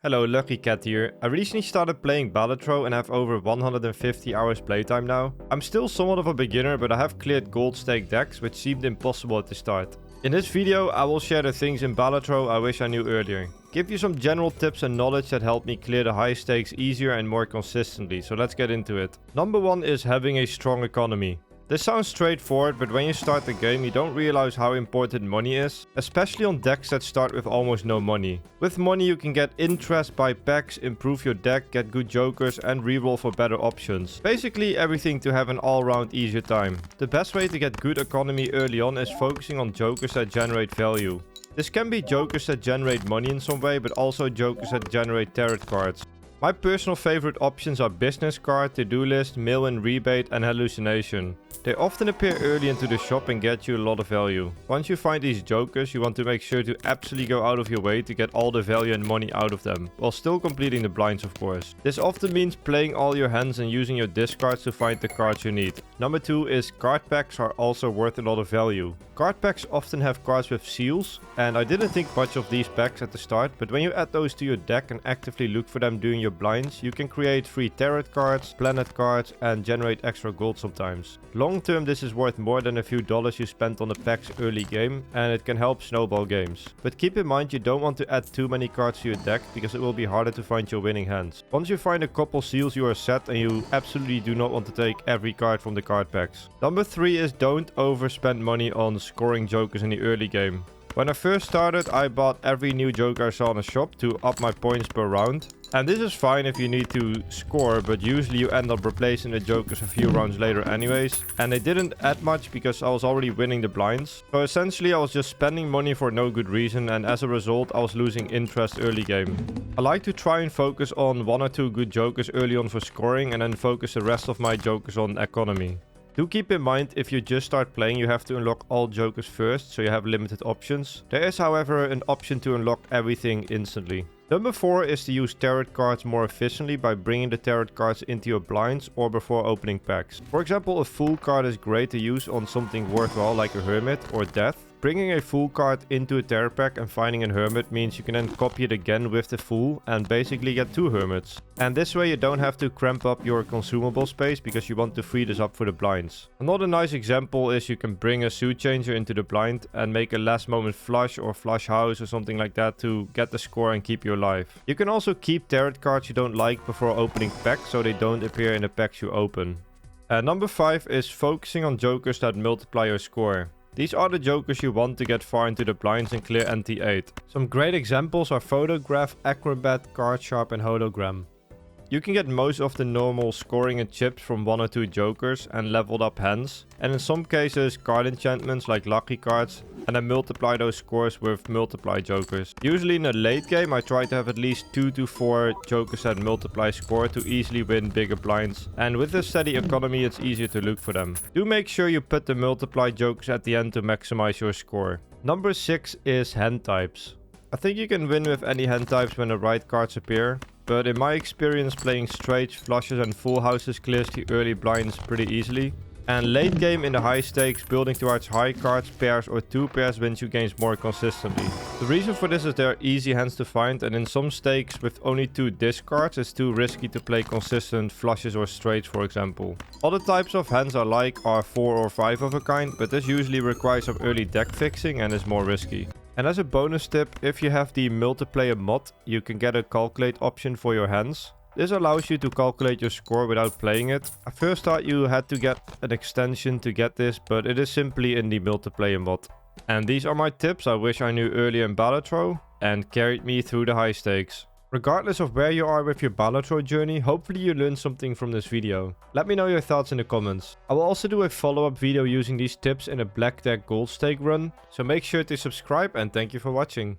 Hello, Lucky Cat here. I recently started playing Balatro and have over 150 hours playtime now. I'm still somewhat of a beginner, but I have cleared gold stake decks, which seemed impossible at the start. In this video, I will share the things in Balatro I wish I knew earlier. Give you some general tips and knowledge that help me clear the high stakes easier and more consistently, so let's get into it. Number 1 is having a strong economy. This sounds straightforward, but when you start the game, you don't realize how important money is, especially on decks that start with almost no money. With money, you can get interest, buy packs, improve your deck, get good jokers, and reroll for better options. Basically everything to have an all-round easier time. The best way to get good economy early on is focusing on jokers that generate value. This can be jokers that generate money in some way, but also jokers that generate tarot cards. My personal favorite options are business card, to-do list, mail-in rebate, and hallucination. They often appear early into the shop and get you a lot of value. Once you find these jokers, you want to make sure to absolutely go out of your way to get all the value and money out of them, while still completing the blinds of course. This often means playing all your hands and using your discards to find the cards you need. Number 2 is card packs are also worth a lot of value. Card packs often have cards with seals, and I didn't think much of these packs at the start, but when you add those to your deck and actively look for them during your blinds, you can create free tarot cards, planet cards, and generate extra gold sometimes. Long term, this is worth more than a few dollars you spent on the packs early game, and it can help snowball games. But keep in mind you don't want to add too many cards to your deck, because it will be harder to find your winning hands. Once you find a couple seals, you are set, and you absolutely do not want to take every card from the card packs. Number 3 is don't overspend money on scoring jokers in the early game. When I first started, I bought every new joker I saw in the shop to up my points per round. And this is fine if you need to score, but usually you end up replacing the jokers a few rounds later anyways. And they didn't add much because I was already winning the blinds. So essentially I was just spending money for no good reason, and as a result I was losing interest early game. I like to try and focus on 1 or 2 good jokers early on for scoring, and then focus the rest of my jokers on economy. Do keep in mind, if you just start playing, you have to unlock all jokers first, so you have limited options. There is, however, an option to unlock everything instantly. Number 4 is to use tarot cards more efficiently by bringing the tarot cards into your blinds or before opening packs. For example, a fool card is great to use on something worthwhile like a hermit or death. Bringing a fool card into a tarot pack and finding a hermit means you can then copy it again with the fool and basically get 2 hermits. And this way you don't have to cramp up your consumable space because you want to free this up for the blinds. Another nice example is you can bring a suit changer into the blind and make a last moment flush or flush house or something like that to get the score and keep you alive. You can also keep tarot cards you don't like before opening packs so they don't appear in the packs you open. Number 5 is focusing on jokers that multiply your score. These are the jokers you want to get far into the blinds and clear NT8. Some great examples are Photograph, Acrobat, Card Sharp, and Hologram. You can get most of the normal scoring and chips from 1 or 2 jokers and leveled up hands, and in some cases card enchantments like lucky cards, and then multiply those scores with multiply jokers. Usually in the late game I try to have at least 2 to 4 jokers that multiply score to easily win bigger blinds, and with a steady economy it's easier to look for them. Do make sure you put the multiply jokers at the end to maximize your score. Number 6 is hand types. I think you can win with any hand types when the right cards appear, but in my experience playing straights, flushes and full houses clears the early blinds pretty easily. And late game in the high stakes, building towards high cards, pairs or 2 pairs wins you games more consistently. The reason for this is they're easy hands to find, and in some stakes with only 2 discards it's too risky to play consistent flushes or straights for example. Other types of hands I like are 4 or 5 of a kind, but this usually requires some early deck fixing and is more risky. And as a bonus tip, if you have the multiplayer mod, you can get a calculate option for your hands. This allows you to calculate your score without playing it. I first thought you had to get an extension to get this, but it is simply in the multiplayer mod. And these are my tips I wish I knew earlier in Balatro and carried me through the high stakes. Regardless of where you are with your Balatro journey, hopefully you learned something from this video. Let me know your thoughts in the comments. I will also do a follow-up video using these tips in a black deck gold stake run, so make sure to subscribe and thank you for watching.